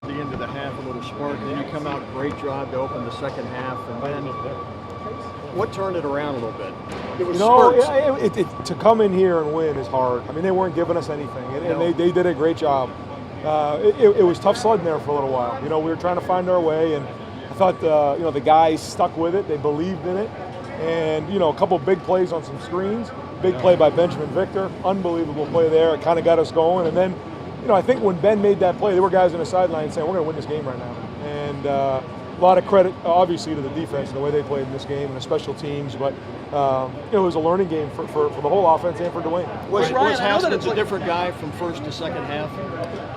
the end of the half, a little spark, and then you come out, great drive to open the second half, and then what turned it around a little bit? It was spurts. To come in here and win is hard. I mean, they weren't giving us anything, and they did a great job. It was tough sledding there for a little while. We were trying to find our way, and I thought the guys stuck with it. They believed in it, and a couple of big plays on some screens. Big play by Benjamin Victor, unbelievable play there. It kind of got us going, and then I think when Ben made that play, there were guys on the sideline saying, we're going to win this game right now. And a lot of credit, obviously, to the defense and the way they played in this game and the special teams. But it was a learning game for the whole offense and for Dwayne. Was Haskins a different guy from first to second half?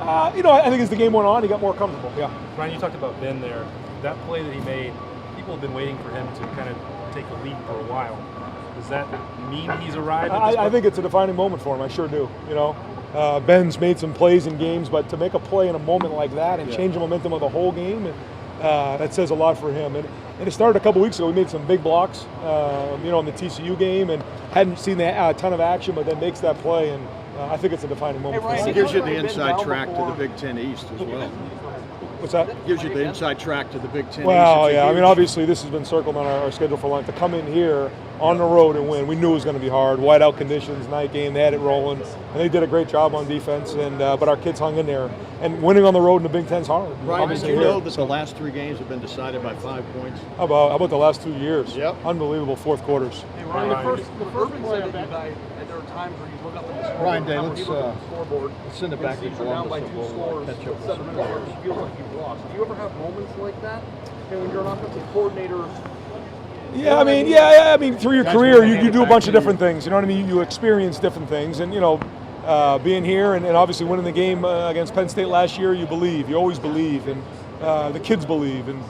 I think as the game went on, he got more comfortable. Yeah. Ryan, you talked about Ben there. That play that he made, people have been waiting for him to kind of take the lead for a while. Does that mean he's arrived at this point? I think it's a defining moment for him. I sure do. Ben's made some plays in games, but to make a play in a moment like that and change the momentum of the whole game, that says a lot for him. And it started a couple weeks ago. We made some big blocks, in the TCU game, and hadn't seen a ton of action, but then makes that play, and I think it's a defining moment. Hey, Ryan, it gives you the inside track to the Big Ten East as well. What's that? It gives you the inside track to the Big Ten East. Well, yeah. I mean, obviously, this has been circled on our schedule for a long time. To come in here on the road and win, we knew it was going to be hard. Whiteout conditions, night game, they had it rolling, and they did a great job on defense. And but our kids hung in there, and winning on the road in the Big Ten's hard. Right. Did you know that the last 3 games have been decided by 5 points? How about the last 2 years? Yep. Unbelievable fourth quarters. Hey, Ryan, the first play of that night, and there were times where you look up at the scoreboard. Ryan, let's send it back to Columbus. Down by 2 scores, catch up with 7 minutes, you feel like you've lost. Do you ever have moments like that? And when you're an offensive coordinator. Yeah, I mean, through your career, you do a bunch of different things. You know what I mean? You experience different things, and being here and obviously winning the game against Penn State last year, you believe. You always believe, and the kids believe, and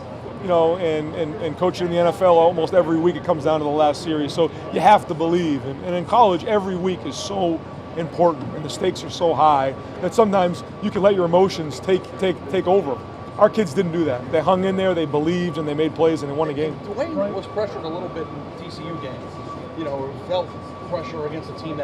and coaching in the NFL almost every week it comes down to the last series. So you have to believe, and in college every week is so important, and the stakes are so high that sometimes you can let your emotions take over. Our kids didn't do that. They hung in there, they believed, and they made plays, and they won a game. Dwayne was pressured a little bit in TCU games. Felt pressure against a team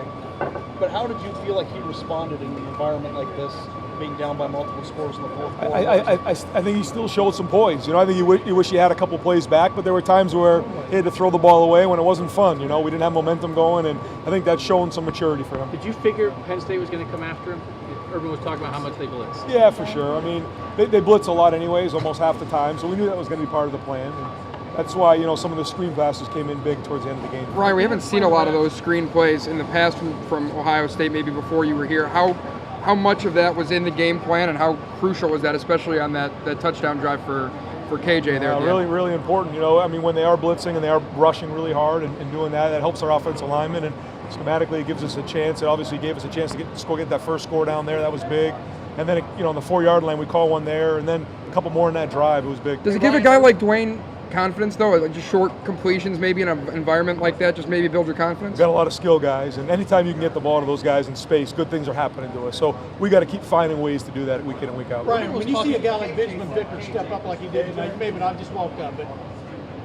but how did you feel like he responded in an environment like this, being down by multiple scores in the fourth quarter? I think he still showed some poise. I think you wish he had a couple plays back, but there were times where he had to throw the ball away when it wasn't fun. We didn't have momentum going, and I think that's shown some maturity for him. Did you figure Penn State was going to come after him? Everyone was talking about how much they blitz. Yeah, for sure. I mean, they blitz a lot anyways, almost half the time, so we knew that was going to be part of the plan. And that's why, some of the screen passes came in big towards the end of the game. Ryan, we haven't seen a lot of those screen plays in the past from Ohio State, maybe before you were here. How much of that was in the game plan, and how crucial was that, especially on that touchdown drive for KJ there? Really important. When they are blitzing and they are rushing really hard and doing that helps our offensive linemen, and schematically it gives us a chance. It obviously gave us a chance to get that first score down there. That was big. And then, on the 4-yard line, we call one there, and then a couple more in that drive. It was big. Does it give a guy like Dwayne confidence, though? Like just short completions, maybe in an environment like that, just maybe build your confidence? We've got a lot of skill guys, and anytime you can get the ball to those guys in space, good things are happening to us. So we got to keep finding ways to do that week in and week out. Ryan, when you see a guy like Benjamin Victor step up like he did tonight, maybe not just walked up, but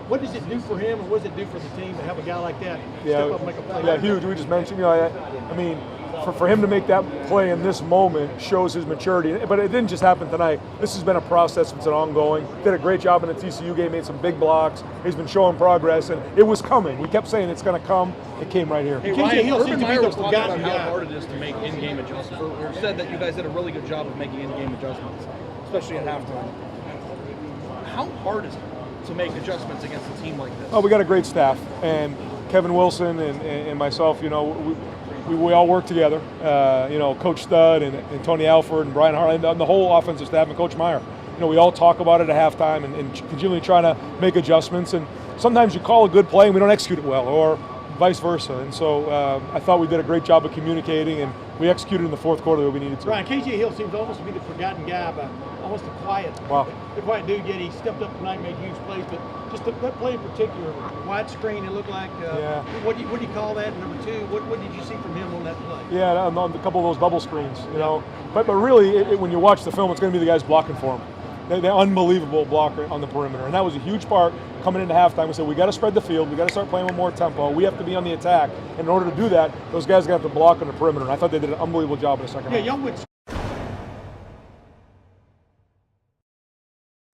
what does it do for him, and what does it do for the team to have a guy like that step up and make a play? Yeah, huge. We just mentioned, for him to make that play in this moment shows his maturity. But it didn't just happen tonight. This has been a process. It's an ongoing. Did a great job in the TCU game, made some big blocks. He's been showing progress, and it was coming. We kept saying it's going to come. It came right here. Hey, Ryan, Urban Meyer was talking about how hard it is to make in-game adjustments, or said that you guys did a really good job of making in-game adjustments, especially at halftime. How hard is it to make adjustments against a team like this? Oh, we got a great staff, and Kevin Wilson and myself, we all work together. Coach Stud and Tony Alford and Brian Harlan, and the whole offensive staff, and Coach Meyer. We all talk about it at halftime and continually try to make adjustments. And sometimes you call a good play and we don't execute it well, or vice versa. And so I thought we did a great job of communicating, and we executed in the fourth quarter that we needed to. Ryan, KJ Hill seems almost to be the forgotten guy, but almost the quiet dude. Yet he stepped up tonight, made huge plays. But just that play in particular, wide screen, it looked like. What do you call that? Number 2, what did you see from him on that play? Yeah, on a couple of those bubble screens, But really, when you watch the film, it's going to be the guys blocking for him. They're unbelievable blocker on the perimeter, and that was a huge part coming into halftime. We said we got to spread the field, we got to start playing with more tempo. We have to be on the attack, and in order to do that, those guys got to block on the perimeter. And I thought they did an unbelievable job in the second half. Youngwood